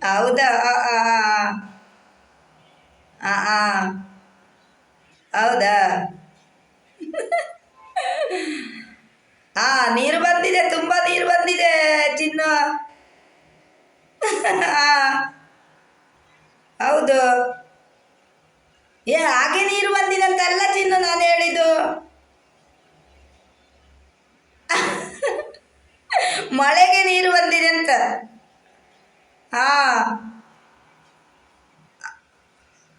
ಹೌದಾ? ಆ, ಆ, ಹೌದಾ? ಹಾ, ನೀರು ಬಂದಿದೆ, ತುಂಬಾ ನೀರು ಬಂದಿದೆ ಚಿನ್ನು. ಆ, ಹೌದು. ಹಾಗೆ ನೀರು ಬಂದಿದಂತಲ್ಲ ಚಿನ್ನು ನಾನು ಹೇಳಿದ್ದು. ಮಳೆಗೆ ನೀರು ಬಂದಿದೆ ಅಂತ. ಹಾ.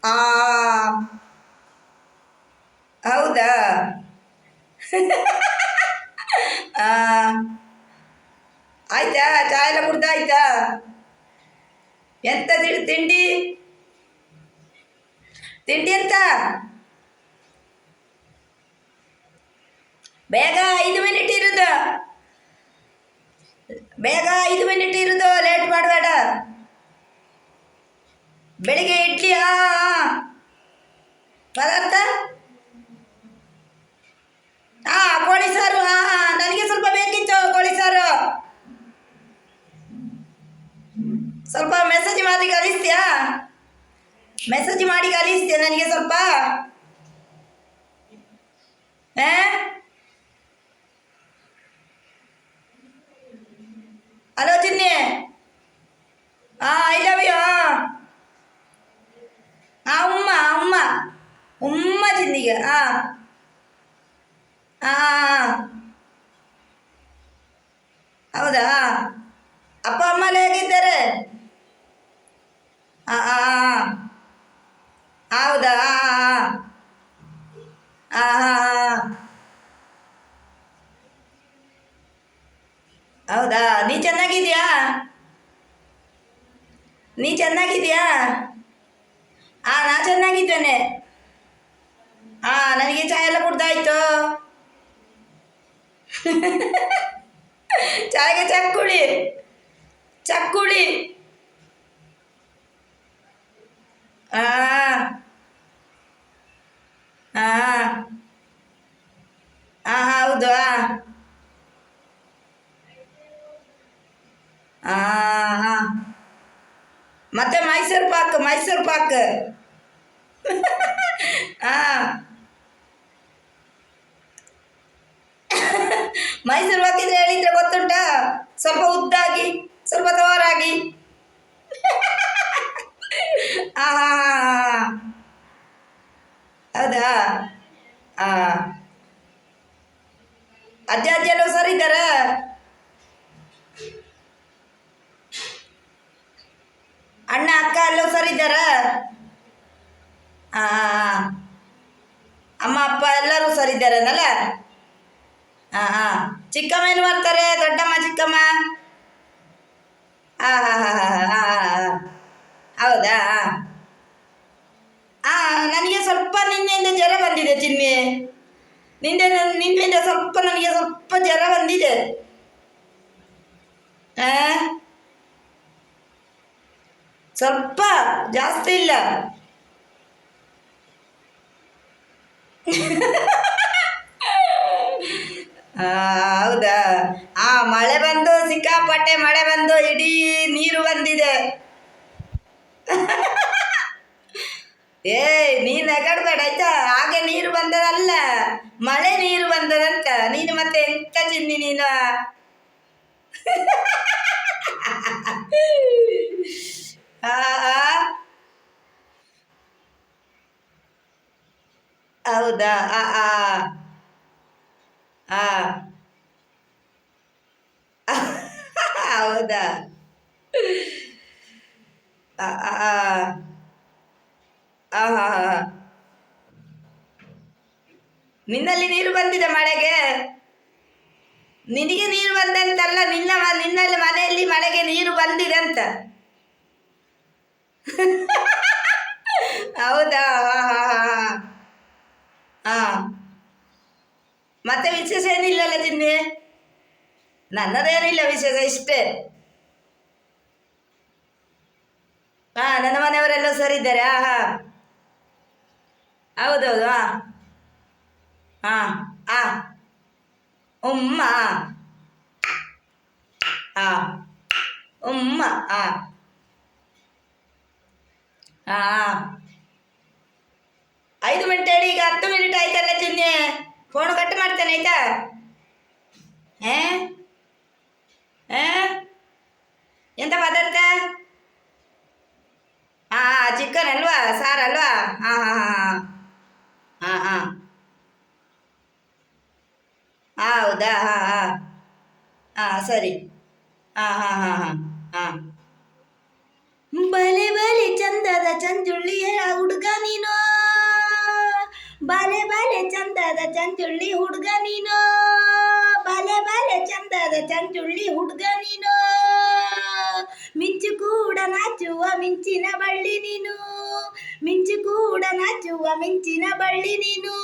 ಆ, ಹೌದಾ? ಆ, ಆಯ್ತಾ, ಚಾ ಎಲ್ಲ ಕುಡ್ದಾಯ್ತಾ? ಎಂತ ತಿಂಡಿ? ತಿಂಡಿ ಎಂತ? ಬೇಗ 5 ಮಿನಿಟ್ ಇರುದು. ಬೇಗ 5 ಮಿನಿಟ್ ಇರುದು, ಲೇಟ್ ಮಾಡಬೇಡ. ಬೆಳಿಗ್ಗೆ ಇಡ್ಲಿ. ಪದಾರ್ಥ. ಕೋಳಿ ಸಾರು. ನನಗೆ ಸ್ವಲ್ಪ ಬೇಕಿತ್ತು ಕೋಳಿ ಸಾರು. ಸ್ವಲ್ಪ ಮೆಸೇಜ್ ಮಾಡಿ ಕಳಿಸ್ತೀಯಾ? ಮೆಸೇಜ್ ಮಾಡಿ ಕಳಿಸ್ತೀಯ ನನಗೆ ಸ್ವಲ್ಪ? ಆ? ಹಲೋ ಚಿನ್ನಿ. I love you. ಉಮ್ಮ ಉಮ್ಮ ಉಮ್ಮ ಚಿನ್ನಿಗೆ. ಆ, ಹೌದಾ? ಅಪ್ಪ ಅಮ್ಮ ಎಲ್ಲ ಹೇಗಿದ್ದಾರೆ? ಆ, ಆ, ಹೌದಾ? ಆ, ಹೌದಾ? ನೀ ಚೆನ್ನಾಗಿದ್ಯಾ? ನೀ ಚೆನ್ನಾಗಿದ್ಯಾ? ನಾ ಚೆನ್ನಾಗಿದ್ದೇನೆ. ನನಗೆ ಚಾ ಎಲ್ಲ ಕುಡ್ದಾಯ್ತು. ಚಾಯ್ಗೆ ಚಕ್ಕುಳಿ. ಚಕ್ಕುಳಿ. ಆ, ಆ, ಹೌದು. ಆ, ಆ. ಮತ್ತೆ ಮೈಸೂರು ಪಾಕ್, ಮೈಸೂರು ಪಾಕ್. ಆ, ಮೈಸೂರು ಪಾಕ್ ಇದ್ರೆ ಹೇಳಿದ್ರೆ ಗೊತ್ತುಂಟಾ? ಸ್ವಲ್ಪ ಉದ್ದಾಗಿ, ಸ್ವಲ್ಪ ತೋರಾಗಿ. ಆ, ಹೌದಾ? ಆ, ಅಜ್ಜ ಅಜ್ಜಿ ಎಲ್ಲ ಸರಿ ಇದ್ದಾರ? ಅಣ್ಣ ಅಕ್ಕ ಎಲ್ಲ ಸರಿ ಇದ್ದಾರ? ಆ, ಅಮ್ಮ ಅಪ್ಪ ಎಲ್ಲರೂ ಸರಿ ಇದ್ದಾರನಲ್ಲ? ಚಿಕ್ಕಮ್ಮ ಏನು ಮಾಡ್ತಾರೆ? ದೊಡ್ಡಮ್ಮ ಚಿಕ್ಕಮ್ಮ? ಹೌದಾ? ನನಗೆ ಸ್ವಲ್ಪ ನಿನ್ನೆಯಿಂದ ಜ್ವರ ಬಂದಿದೆ ಚಿನ್ನಿ. ನಿನ್ನೆಯಿಂದ ಸ್ವಲ್ಪ ನನಗೆ ಸ್ವಲ್ಪ ಜ್ವರ ಬಂದಿದೆ. ಆ, ಸ್ವಲ್ಪ, ಜಾಸ್ತಿ ಇಲ್ಲ. ಹೌದಾ? ಮಳೆ ಬಂದು, ಸಿಕ್ಕಾಪಟ್ಟೆ ಮಳೆ ಬಂದು ಇಡೀ ನೀರು ಬಂದಿದೆ. ನೀನು ನಗಾಡ್ಬೇಡ ಆಯ್ತಾ? ಹಾಗೆ ನೀರು ಬಂದದಲ್ಲ, ಮಳೆ ನೀರು ಬಂದದಂತ. ನೀನು ಮತ್ತೆ ಎಂತ ಚಿನ್ನಿ ನೀನು? ಆ, ಹೌದಾ? ಆ, ಹೌದಾ? ಆ, ಆ, ಆ, ಆ, ಆ, ಆ. ನಿನ್ನಲ್ಲಿ ನೀರು ಬಂದಿದೆ ಮಳೆಗೆ? ನಿನಗೆ ನೀರು ಬಂದಂತಲ್ಲ, ನಿನ್ನಲ್ಲಿ ಮನೆಯಲ್ಲಿ ಮಳೆಗೆ ನೀರು ಬಂದಿದೆ ಅಂತ. ಹೌದಾ? ಮತ್ತೆ ವಿಶೇಷ ಏನಿಲ್ಲಲ್ಲ ಚಿನ್ನಿ? ನನ್ನದೇನಿಲ್ಲ ವಿಶೇಷ, ಇಷ್ಟೇ. ನನ್ನ ಮನೆಯವರೆಲ್ಲ ಸರಿ ಇದ್ದಾರೆ. ಹೌದೌದು. ಉಮ್ಮ. ಉಮ್ಮ ಹಾಂ ಹಾಂ 5 ಮಿನಿಟ್ ಹೇಳಿ, ಈಗ 10 ಮಿನಿಟ್ ಆಯ್ತಲ್ಲ ಚಿನ್ನಿ, ಫೋನ್ ಕಟ್ ಮಾಡ್ತೇನೆ ಆಯ್ತಾ? ಏ ಏ ಎಂತ ಪದಾರ್ಥ? ಹಾಂ ಚಿಕನ್ ಅಲ್ವಾ, ಸಾರಲ್ವಾ? ಹಾಂ ಹಾಂ ಹಾಂ ಹಾಂ ಹಾಂ ಹೌದಾ? ಹಾಂ ಹಾಂ ಹಾಂ ಸರಿ. ಹಾಂ ಹಾಂ ಹಾಂ ಹಾಂ ಹಾಂ ಬಲೆ ಬಲೆ ಚಂದದ ಚಂಚುಳ್ಳಿಯ ಹುಡುಗ ನೀನು, ಬಾಲೆ ಬಾಲೆ ಚಂದದ ಚಂಚುಳ್ಳಿ ಹುಡುಗ ನೀನು, ಬಾಲೆ ಬಾಲೆ ಚಂದದ ಚಂಚುಳ್ಳಿ ಹುಡುಗ ನೀನು, ಮಿಂಚು ಕೂಡ ನಾಚುವ ಮಿಂಚಿನ ಬಳ್ಳಿ ನೀನು, ಮಿಂಚು ಕೂಡ ನಾಚುವ ಮಿಂಚಿನ ಬಳ್ಳಿ ನೀನು.